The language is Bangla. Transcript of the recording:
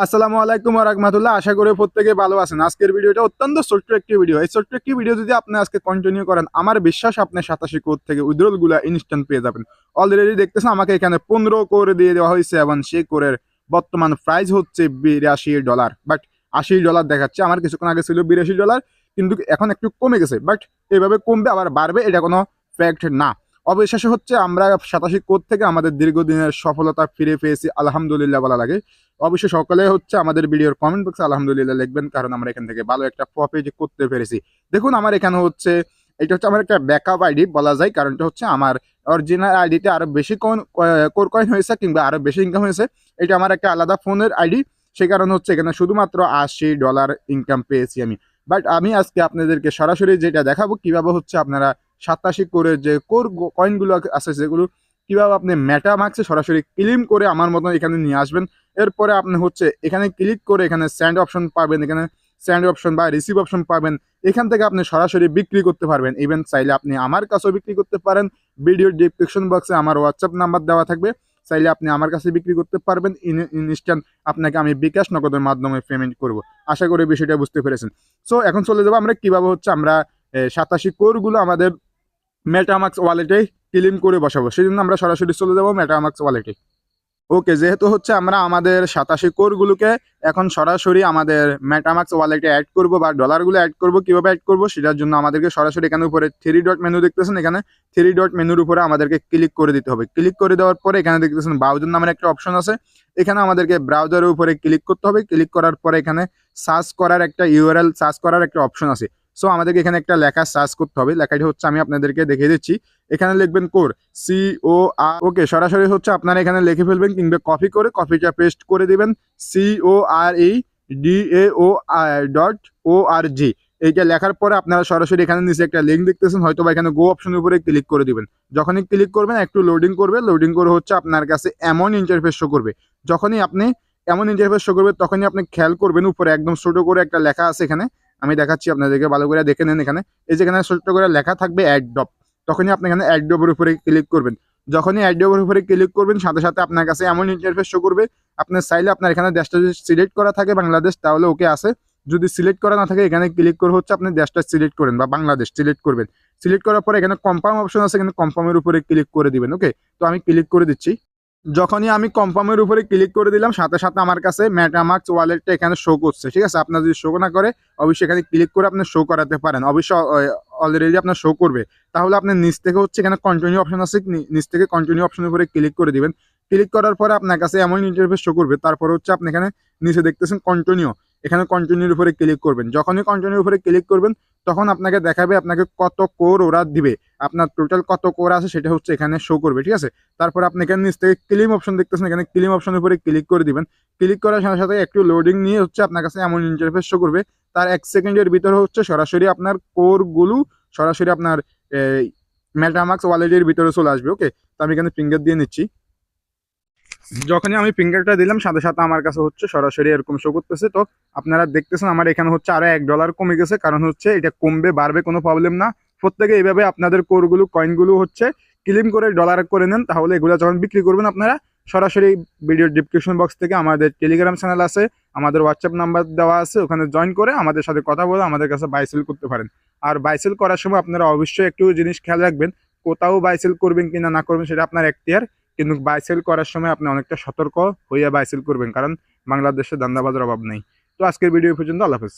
আসসালামু আলাইকুম ওয়া রাহমাতুল্লাহ। আশা করি প্রত্যেকে ভালো আছেন। আজকের ভিডিওটা অত্যন্ত ছোট্ট একটি ভিডিও। এই ছোট্ট একটি ভিডিও যদি আপনি আজকে কন্টিনিউ করেন, আমার বিশ্বাস আপনি 87 কোর থেকে উইথড্রল গুলা ইনস্ট্যান্ট পেয়ে যাবেন। অলরেডি দেখতেছেন আমাকে এখানে 15 কোর দিয়ে দেওয়া হয়েছে এবং সেই কোরের বর্তমান প্রাইস হচ্ছে $82। বাট $80 দেখাচ্ছে। আমার কিছুক্ষণ আগে ছিল $82, কিন্তু এখন একটু কমে গেছে। বাট এভাবে কমবে আবার বাড়বে এটা কোনো ফ্যাক্ট না। অবশেষে হচ্ছে আমরা 87 কোর থেকে আমাদের দীর্ঘদিনের সফলতা ফিরে পেয়েছি, আলহামদুলিল্লাহ বলা লাগে। অবশ্যই সকলে হচ্ছে আমাদের ভিডিওর কমেন্ট বক্সে আলহামদুলিল্লাহ লিখবেন, কারণ আমরা এখান থেকে ভালো একটা প্রফিট করতে পেরেছি। দেখুন আমার এখানে হচ্ছে এটা হচ্ছে আমার একটা ব্যাকআপ আইডি বলা যায়, কারণটা হচ্ছে আমার অরিজিনাল আইডিতে আরো বেশি কোর কয়েন হয়েছে কিংবা আরো বেশি ইনকাম হয়েছে। এটা আমার একটা আলাদা ফোনের আইডি, সেই কারণে হচ্ছে এখানে শুধুমাত্র $80 ইনকাম পেয়েছি আমি। বাট আমি আজকে আপনাদেরকে সরাসরি যেটা দেখাবো কিভাবে হচ্ছে আপনারা 87 কোরের যে কোর কয়েনগুলো আছে যেগুলো কিভাবে আপনি মেটামাস্কে সরাসরি ক্লেম করে আমার মতন এখানে নিয়ে আসবেন। এরপরে আপনি হচ্ছে এখানে ক্লিক করে এখানে সেন্ড অপশন পাবেন, এখানে সেন্ড অপশন বা রিসিভ অপশন পাবেন। এখান থেকে আপনি সরাসরি বিক্রি করতে পারবেন। ইভেন চাইলে আপনি আমার কাছেও বিক্রি করতে পারেন। ভিডিওর ডেসক্রিপশন বক্সে আমার হোয়াটসঅ্যাপ নাম্বার দেওয়া থাকবে, চাইলে আপনি আমার কাছে বিক্রি করতে পারবেন। ইনস্ট্যান্ট আপনাকে আমি বিকাশ নগদের মাধ্যমে পেমেন্ট করব। আশা করি বিষয়টা বুঝতে পেরেছেন। সো এখন চলে যাবো আমরা কিভাবে হচ্ছে আমরা 87 কোরগুলো আমাদের মেটামাস্ক ওয়ালেটে ক্লেম করে বসাবো। সেই জন্য আমরা সরাসরি চলে যাবো মেটামাস্ক ওয়ালেটে। ওকে, যেহেতু হচ্ছে আমরা আমাদের 87 কোরগুলোকে এখন সরাসরি আমাদের মেটামাস্ক ওয়ালেটে অ্যাড করব বা ডলারগুলো অ্যাড করব, কিভাবে অ্যাড করব সেটার জন্য আমাদেরকে সরাসরি এখানে উপরে 3 ডট মেনু দেখতেছেন, এখানে 3 ডট মেনুর উপরে আমাদেরকে ক্লিক করে দিতে হবে। ক্লিক করে দেওয়ার পরে এখানে দেখতেছেন ব্রাউজার নামের একটা অপশন আছে, এখানে আমাদেরকে ব্রাউজারের উপরে ক্লিক করতে হবে। ক্লিক করার পরে এখানে সার্চ করার একটা ইউআরএল সার্চ করার একটা অপশন আছে। সো আমাদেরকে এখানে একটা লেখা সার্চ করতে হবে। লেখাটি হচ্ছে আমি আপনাদেরকে দেখিয়ে দিচ্ছি। এখানে লিখবেন কোর COR। ওকে, সরাসরি হচ্ছে আপনারা এখানে লিখে ফেলবেন কিংবা কপি করে কপিটা পেস্ট করে দিবেন COREDAO.org। এইটা লেখার পরে আপনারা সরাসরি এখানে নিচে একটা লিঙ্ক দেখতেছেন, হয়তো বা এখানে গো অপশনের উপরে ক্লিক করে দিবেন। যখনই ক্লিক করবেন একটু লোডিং করবে, লোডিং করে হচ্ছে আপনার কাছে এমন ইন্টারফেস শো করবে। যখনই আপনি এমন ইন্টারফেস শো করবে তখনই আপনি খেয়াল করবেন উপরে একদম ছোট করে একটা লেখা আছে, এখানে আমি দেখাচ্ছি আপনাদেরকে, ভালো করে দেখে নেন। এখানে এই যে এখানে ছোট করে লেখা থাকবে অ্যাড্রপ, তখনই আপনি এখানে অ্যাড্রপের উপরে ক্লিক করবেন। যখনই অ্যাড্রপের উপরে ক্লিক করবেন সাথে সাথে আপনার কাছে এমন ইন্টারফেস শো করবে। আপনার চাইলে আপনার এখানে দেশটা যদি সিলেক্ট করা থাকে বাংলাদেশ তাহলে ওকে আছে, যদি সিলেক্ট করা না থাকে এখানে ক্লিক করে হচ্ছে আপনি দেশটা সিলেক্ট করেন বা বাংলাদেশ সিলেক্ট করবেন। সিলেক্ট করার পরে এখানে কনফার্ম অপশন আছে, এখানে কনফার্মের উপরে ক্লিক করে দিবেন। ওকে, তো আমি ক্লিক করে দিচ্ছি। যখনই আমি কনফার্মের উপরে ক্লিক করে দিলাম সাথে সাথে আমার কাছে মেটামাস্ক ওয়ালেটটা এখানে শো করছে। ঠিক আছে, আপনার যদি শো না করে অবশ্যই এখানে ক্লিক করে আপনি শো করাতে পারেন। অবশ্যই অলরেডি আপনার শো করবে। তাহলে আপনি নিচ থেকে হচ্ছে এখানে কন্টিনিউ অপশন আছে, নিচ থেকে কন্টিনিউ অপশনের উপরে ক্লিক করে দিবেন। ক্লিক করার পরে আপনার কাছে এমন ইন্টারফেস শো করবে। তারপর হচ্ছে আপনি এখানে নিচে দেখতেছেন কন্টিনিউ, এখানে কন্টিনিউর উপরে ক্লিক করবেন। যখনই কন্টিনিউর উপরে ক্লিক করবেন তখন আপনাকে দেখাবে আপনাকে কত কোর ওরা দিবে, আপনার টোটাল কত কোর আছে সেটা হচ্ছে এখানে শো করবে। ঠিক আছে, তারপর আপনি এখানে নিচ থেকে ক্লেম অপশন দেখতেছেন, এখানে ক্লেম অপশনের উপরে ক্লিক করে দিবেন। ক্লিক করার সাথে সাথে একটু লোডিং নিয়ে হচ্ছে আপনার কাছে এমন ইন্টারফেস শো করবে। তার 1 সেকেন্ডের ভিতরে হচ্ছে সরাসরি আপনার কোরগুলো সরাসরি আপনার মেটামাস্ক ওয়ালেটের ভিতরে চলে আসবে। ওকে, তো আমি এখানে ফিঙ্গার দিয়ে নিচ্ছি। যখনই আমি ফিঙ্গারটা দিলাম সাথে সাথে আমার কাছে হচ্ছে সরাসরি এরকম শো করতেছে। তো আপনারা দেখতেছেন আমার এখানে হচ্ছে আরো $1 কমে গেছে, কারণ হচ্ছে এটা কমবে বাড়বে কোনো প্রবলেম না। প্রত্যেকে এইভাবে আপনাদের কোরগুলো কয়েনগুলো হচ্ছে ক্লেম করে ডলার করে নেন, তাহলে এগুলো যখন বিক্রি করবেন আপনারা সরাসরি ভিডিও ডিসক্রিপশন বক্স থেকে আমাদের টেলিগ্রাম চ্যানেল আছে, আমাদের হোয়াটসঅ্যাপ নাম্বার দেওয়া আছে, ওখানে জয়েন করে আমাদের সাথে কথা বলে আমাদের কাছে বাই সেল করতে পারেন। আর বাই সেল করার সময় আপনারা অবশ্যই একটু জিনিস খেয়াল রাখবেন, কোথাও বাই সেল করবেন কিনা না করবেন সেটা আপনার এখতিয়ার, কিন্তু বাই সেল করার সময় আপনি অনেকটা সতর্ক হইয়া বাই সেল করবেন, কারণ বাংলাদেশে ধান্দাবাজের অভাব নেই। তো আজকের ভিডিও পর্যন্ত, আল্লাহ হাফেজ।